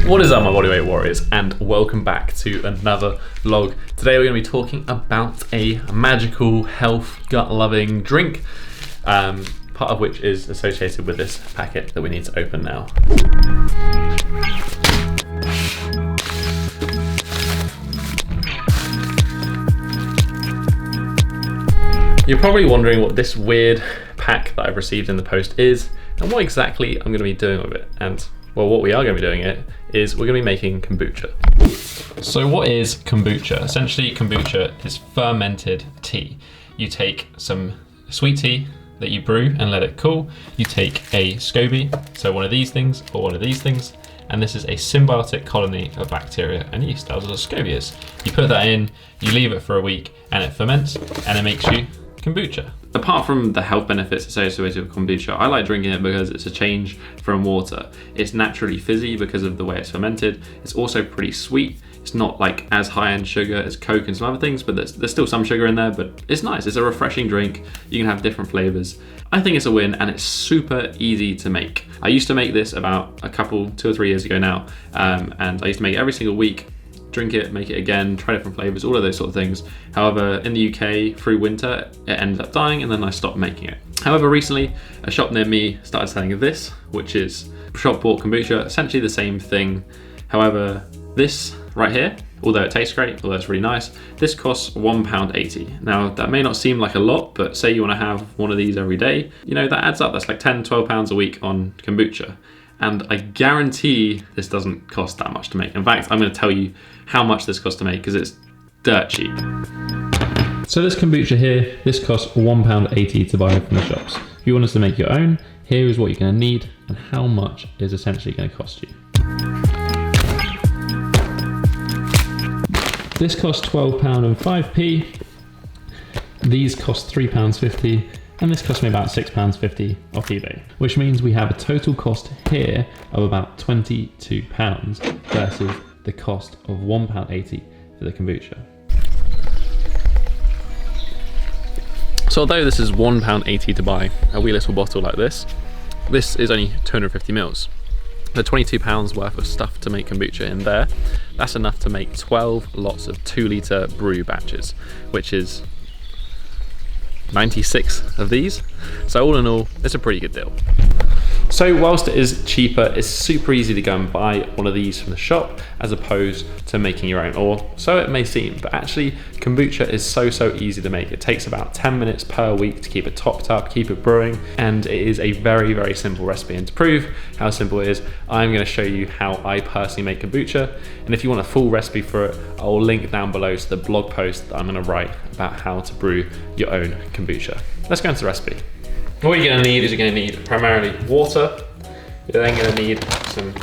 What is up, my bodyweight warriors, and welcome back to another vlog. Today we're going to be talking about a magical, health, gut-loving drink, part of which is associated with this packet that we need to open now. You're probably wondering what this weird pack that I've received in the post is, and what exactly I'm going to be doing with it. And well, what we are going to be doing it is we're going to be making kombucha. So what is kombucha? Essentially, kombucha is fermented tea. You take some sweet tea that you brew and let it cool. You take a SCOBY, so one of these things or one of these things, and this is a symbiotic colony of bacteria and yeast. That's what a SCOBY is. You put that in, you leave it for a week, and it ferments, and it makes you kombucha. Apart from the health benefits associated with kombucha, I like drinking it because it's a change from water. It's naturally fizzy because of the way it's fermented. It's also pretty sweet. It's not like as high in sugar as Coke and some other things, but there's still some sugar in there, but it's nice. It's a refreshing drink. You can have different flavors. I think it's a win, and it's super easy to make. I used to make this about 2 or 3 years ago now, and I used to make it every single week. Drink it, make it again, try different flavors, all of those sort of things. However, in the UK, through winter, it ended up dying, and then I stopped making it. However, recently, a shop near me started selling this, which is shop bought kombucha, essentially the same thing. However, this right here, although it tastes great, although it's really nice, this costs £1.80. Now, that may not seem like a lot, but say you want to have one of these every day, you know, that adds up. That's like £10–12 a week on kombucha. And I guarantee this doesn't cost that much to make. In fact, I'm going to tell you how much this costs to make because it's dirt cheap. So this kombucha here, this costs £1.80 to buy from the shops. If you want us to make your own, here is what you're going to need and how much is essentially going to cost you. This costs £12.05. These cost £3.50. And this cost me about £6.50 off eBay, which means we have a total cost here of about £22 versus the cost of £1.80 for the kombucha. So although this is £1.80 to buy a wee little bottle like this is only 250 mils. The £22 worth of stuff to make kombucha in there, that's enough to make 12 lots of 2-litre brew batches, which is 96 of these. So all in all, it's a pretty good deal. So whilst it is cheaper, it's super easy to go and buy one of these from the shop as opposed to making your own, or so it may seem, but actually kombucha is so easy to make. It takes about 10 minutes per week to keep it topped up, keep it brewing, and it is a very simple recipe. And to prove how simple it is, I'm going to show you how I personally make kombucha, and if you want a full recipe for it, I'll link down below to the blog post that I'm going to write about how to brew your own kombucha. Let's go into the recipe. What you're going to need is you're going to need primarily water. You're then going to need some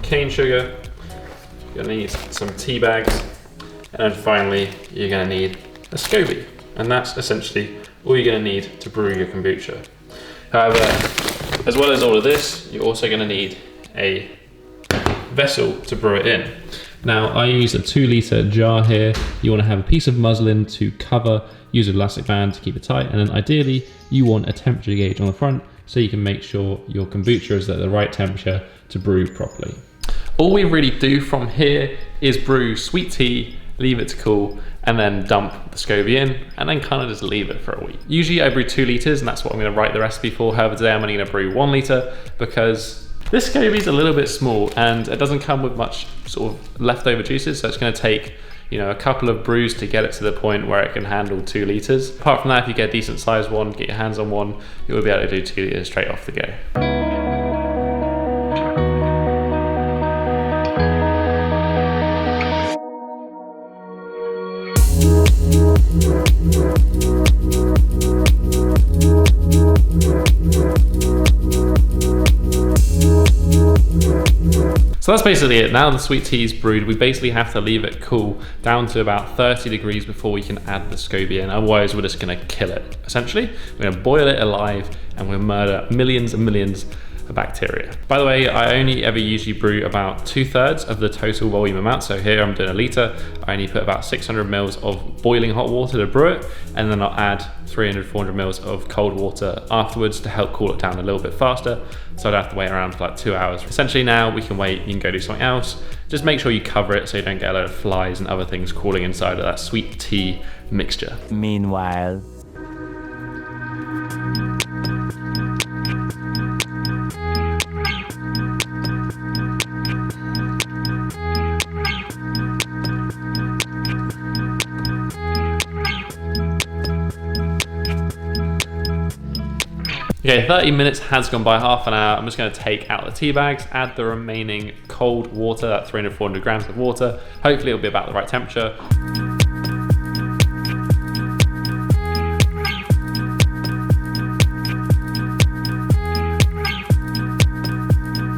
cane sugar. You're going to need some tea bags. And then finally, you're going to need a SCOBY. And that's essentially all you're going to need to brew your kombucha. However, as well as all of this, you're also going to need a vessel to brew it in. Now, I use a 2-litre jar here. You want to have a piece of muslin to cover, use an elastic band to keep it tight, and then ideally, you want a temperature gauge on the front so you can make sure your kombucha is at the right temperature to brew properly. All we really do from here is brew sweet tea, leave it to cool, and then dump the SCOBY in, and then kind of just leave it for a week. Usually I brew 2 litres, and that's what I'm going to write the recipe for. However, today I'm only going to brew 1 litre because this SCOBY is a little bit small and it doesn't come with much sort of leftover juices, so it's going to take, you know, a couple of brews to get it to the point where it can handle 2 litres. Apart from that, if you get a decent sized one, get your hands on one, you'll be able to do 2 litres straight off the go. So that's basically it. Now the sweet tea is brewed, we basically have to leave it cool down to about 30 degrees before we can add the SCOBY in. Otherwise, we're just going to kill it. Essentially, we're going to boil it alive and we'll murder millions and millions bacteria. By the way, I only ever usually brew about 2/3 of the total volume amount. So here I'm doing a litre. I only put about 600 mils of boiling hot water to brew it, and then I'll add 300-400 mils of cold water afterwards to help cool it down a little bit faster. So I'd have to wait around for like 2 hours. Essentially now we can wait, you can go do something else. Just make sure you cover it so you don't get a load of flies and other things crawling inside of that sweet tea mixture. Meanwhile. Okay, 30 minutes has gone by, half an hour. I'm just gonna take out the tea bags, add the remaining cold water, that 300-400 grams of water. Hopefully it'll be about the right temperature.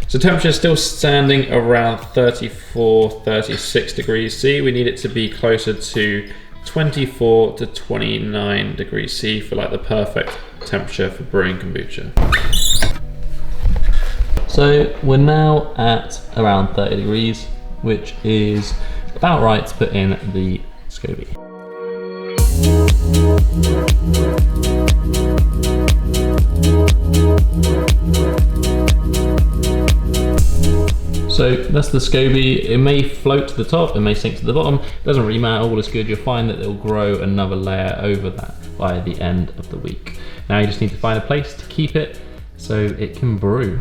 So temperature is still standing around 34, 36 degrees C. We need it to be closer to 24 to 29 degrees C for like the perfect temperature for brewing kombucha. So we're now at around 30 degrees, which is about right to put in the SCOBY. So that's the SCOBY. It may float to the top, it may sink to the bottom. It doesn't really matter, all is good. You'll find that it'll grow another layer over that by the end of the week. Now you just need to find a place to keep it so it can brew.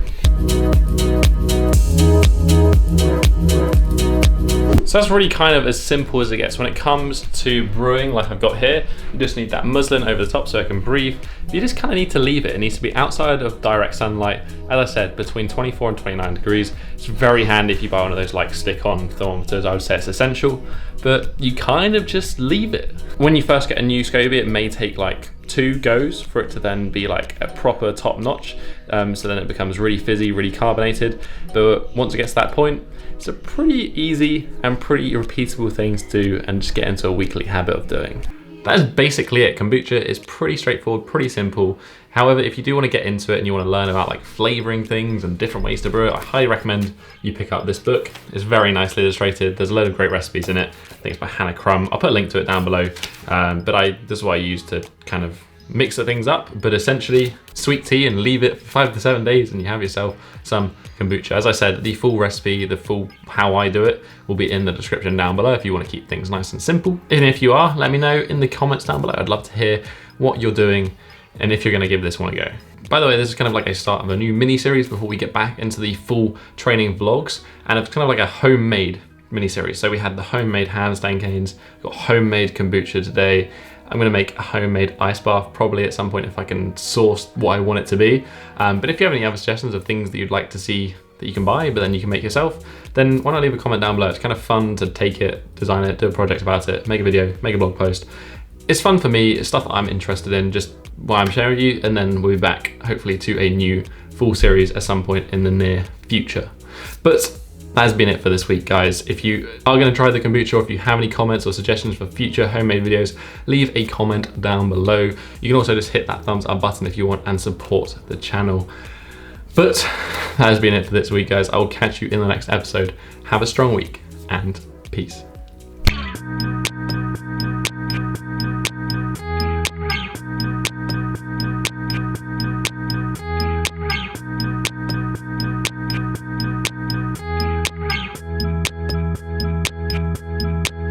So that's really kind of as simple as it gets. When it comes to brewing, like I've got here, you just need that muslin over the top so it can breathe. You just kind of need to leave it. It needs to be outside of direct sunlight. As I said, between 24 and 29 degrees. It's very handy if you buy one of those like stick-on thermometers. I would say it's essential, but you kind of just leave it. When you first get a new SCOBY, it may take like 2 goes for it to then be like a proper top notch. So then it becomes really fizzy, really carbonated. But once it gets to that point, it's a pretty easy and pretty repeatable thing to do and just get into a weekly habit of doing. That is basically it. Kombucha is pretty straightforward, pretty simple. However, if you do want to get into it and you want to learn about like flavoring things and different ways to brew it, I highly recommend you pick up this book. It's very nicely illustrated. There's a load of great recipes in it. I think it's by Hannah Crum. I'll put a link to it down below. This is what I use to kind of mix the things up, but essentially sweet tea and leave it for 5 to 7 days and you have yourself some kombucha. As I said, the full recipe, the full how I do it will be in the description down below if you want to keep things nice and simple. And if you are, let me know in the comments down below. I'd love to hear what you're doing and if you're going to give this one a go. By the way, this is kind of like a start of a new mini series before we get back into the full training vlogs, and it's kind of like a homemade mini series. So we had the homemade handstand canes, got homemade kombucha today. I'm gonna make a homemade ice bath probably at some point if I can source what I want it to be. But if you have any other suggestions of things that you'd like to see that you can buy, but then you can make yourself, then why not leave a comment down below? It's kind of fun to take it, design it, do a project about it, make a video, make a blog post. It's fun for me, it's stuff that I'm interested in, just what I'm sharing with you, and then we'll be back hopefully to a new full series at some point in the near future. But that has been it for this week, guys. If you are going to try the kombucha, or if you have any comments or suggestions for future homemade videos, leave a comment down below. You can also just hit that thumbs up button if you want and support the channel. But that has been it for this week, guys. I will catch you in the next episode. Have a strong week and peace.